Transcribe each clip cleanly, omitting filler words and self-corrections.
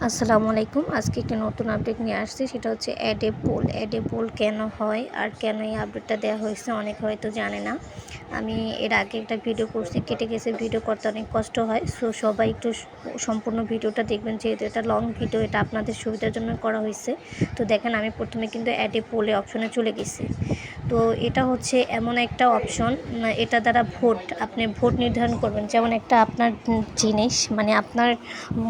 আসসালামু আলাইকুম। আজকে একটি নতুন আপডেট নিয়ে আসছি, সেটা হচ্ছে অ্যাড এ পোল কেন হয় আর কেন এই আপডেটটা দেওয়া হয়েছে অনেকে হয়তো জানে না। আমি এর আগে একটা ভিডিও করছি, কেটে গেছে, ভিডিও করতে অনেক কষ্ট হয়। সো সবাই একটু সম্পূর্ণ ভিডিওটা দেখবেন, যেহেতু এটা লং ভিডিও, এটা আপনাদের সুবিধার জন্য করা হয়েছে। তো দেখেন, আমি প্রথমে কিন্তু অ্যাড এ পোলে অপশনে চলে গেছি। তো এটা হচ্ছে এমন একটা অপশন, এটা দ্বারা আপনি ভোট নির্ধারণ করবেন। যেমন একটা আপনার জিনিস, মানে আপনার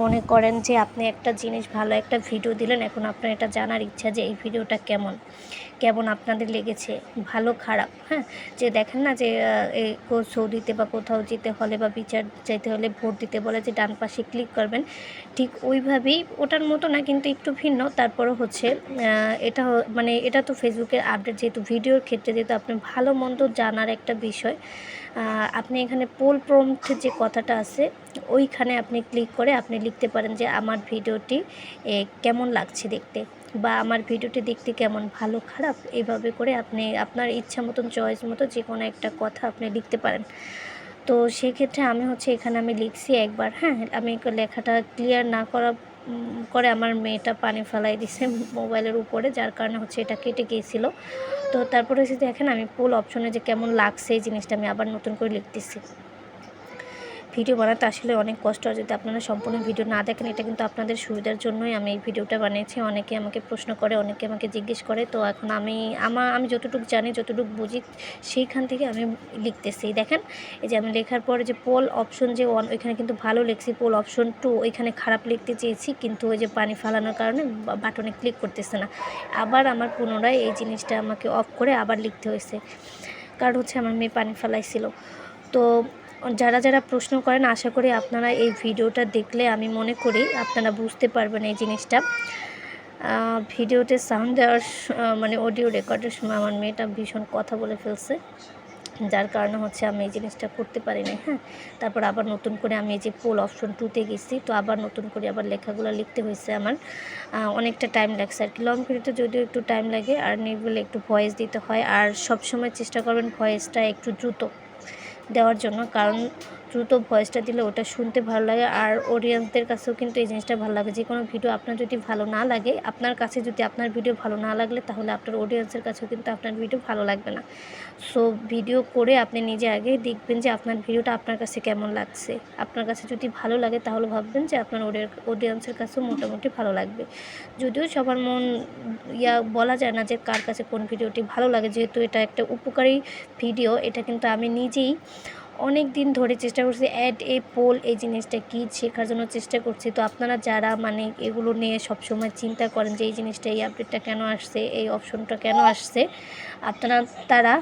মনে করেন যে আপনি একটা জিনিস, ভালো একটা ভিডিও দিলেন, এখন আপনার এটা জানার ইচ্ছা যে এই ভিডিওটা কেমন আপনাদের লেগেছে, ভালো খারাপ। হ্যাঁ, যে দেখেন না যে সৌদিতে বা কোথাও যেতে হলে বা বিচার চাইতে হলে ভোট দিতে বলে যে ডান পাশে ক্লিক করবেন, ঠিক ওইভাবেই, ওটার মতো না কিন্তু একটু ভিন্ন। তারপরে হচ্ছে এটা মানে এটা তো ফেসবুকের আপডেট, যেহেতু ভিডিওর ক্ষেত্রে, যেহেতু আপনি ভালো মন্দ জানার একটা বিষয়, আপনি এখানে পোল প্রম্পট যে কথাটা আছে ওইখানে আপনি ক্লিক করে আপনি লিখতে পারেন যে আমার ভিডিওটি কেমন লাগছে দেখতে, বা আমার ভিডিওটি দেখতে কেমন, ভালো খারাপ, এইভাবে করে আপনি আপনার ইচ্ছা মতন, চয়েস মতো যে কোনো একটা কথা আপনি লিখতে পারেন। তো সেক্ষেত্রে আমি হচ্ছে এখানে আমি লিখছি একবার। হ্যাঁ, আমি লেখাটা ক্লিয়ার না করে আমার মেয়েটা পানি ফেলাই দিছে মোবাইলের উপরে, যার কারণে হচ্ছে এটা কেটে গিয়েছিল। তো তারপরে হচ্ছে দেখেন, আমি পোল অপশনে যে কেমন লাগছে এই জিনিসটা আমি আবার নতুন করে লিখতেছি। ভিডিও বানাতে আসলে অনেক কষ্ট হয়, যদি আপনারা সম্পূর্ণ ভিডিও না দেখেন। এটা কিন্তু আপনাদের সুবিধার জন্যই আমি এই ভিডিওটা বানিয়েছি। অনেকে আমাকে প্রশ্ন করে, অনেকে আমাকে জিজ্ঞেস করে। তো এখন আমি যতটুকু জানি, যতটুকু বুঝি, সেইখান থেকে আমি লিখতেছি। দেখেন, এই যে আমি লেখার পরে যে পোল অপশন যে ওইখানে কিন্তু ভালো লিখছি, পোল অপশন 2 ওইখানে খারাপ লিখতে চেয়েছি, কিন্তু ওই যে পানি ফালানোর কারণে বাটনে ক্লিক করতেছে না। আবার আমার পুনরায় এই জিনিসটা আমাকে অফ করে আবার লিখতে হয়েছে, কারণ হচ্ছে আমার মেয়ে পানি ফালাইছিল। তো যারা প্রশ্ন করেন, আশা করি আপনারা এই ভিডিওটা দেখলে আমি মনে করি আপনারা বুঝতে পারবেন এই জিনিসটা। ভিডিওতে সাউন্ড দেওয়ার মানে অডিও রেকর্ডের সময় আমার মেয়েটা ভীষণ কথা বলে ফেলছে, যার কারণে হচ্ছে আমি এই জিনিসটা করতে পারিনি। হ্যাঁ, তারপর আবার নতুন করে আমি এই যে পোল অপশন 2তে গেছি, তো আবার নতুন করে আবার লেখাগুলো লিখতে হয়েছে আমার। অনেকটা টাইম লাগছে আর কি। লং ভিডিওতে যদিও একটু টাইম লাগে, আর নির্ভুলে একটু ভয়েস দিতে হয়, আর সবসময় চেষ্টা করবেন ভয়েসটা একটু দ্রুত দেওয়ার জন্য, কারণ দ্রুত ভয়েসটা দিলে ওটা শুনতে ভালো লাগে, আর অডিয়েন্সদের কাছেও কিন্তু এই জিনিসটা ভালো লাগে। যে কোনো ভিডিও আপনার যদি ভালো না লাগে, আপনার কাছে যদি আপনার ভিডিও ভালো না লাগলে, তাহলে আপনার অডিয়েন্সের কাছেও কিন্তু আপনার ভিডিও ভালো লাগবে না। সো ভিডিও করে আপনি নিজে আগে দেখবেন যে আপনার ভিডিওটা আপনার কাছে কেমন লাগছে। আপনার কাছে যদি ভালো লাগে, তাহলে ভাববেন যে আপনার অডিয়েন্সের কাছেও মোটামুটি ভালো লাগবে। যদিও সবার মন বলা যায় না যে কার কাছে কোন ভিডিওটি ভালো লাগে, যেহেতু এটা একটা উপকারী ভিডিও। এটা কিন্তু আমি নিজেই অনেক দিন ধরে চেষ্টা করছি, অ্যাড এ পোল এই জিনিসটা কী শেখার জন্য চেষ্টা করছি। তো আপনারা যারা মানে এগুলো নিয়ে সবসময় চিন্তা করেন যে এই জিনিসটা, এই আপডেটটা কেন আসছে, এই অপশনটা কেন আসছে, তারা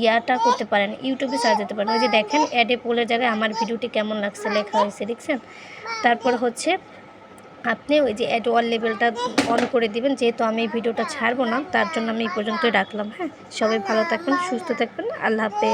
ইয়াটা করতে পারেন, ইউটিউবে সার্চ দিতে পারেন। ওই যে দেখেন, অ্যাড এ পোলের জায়গায় আমার ভিডিওটি কেমন লাগছে লেখা হয়েছে, দেখছেন। তারপর হচ্ছে আপনি ওই যে অ্যাড ওয়াল লেভেলটা অন করে দিবেন। যেহেতু আমি এই ভিডিওটা ছাড়বো না, তার জন্য আমি এই পর্যন্তই রাখলাম। হ্যাঁ, সবাই ভালো থাকবেন, সুস্থ থাকবেন, আল্লাহ হাফেজ।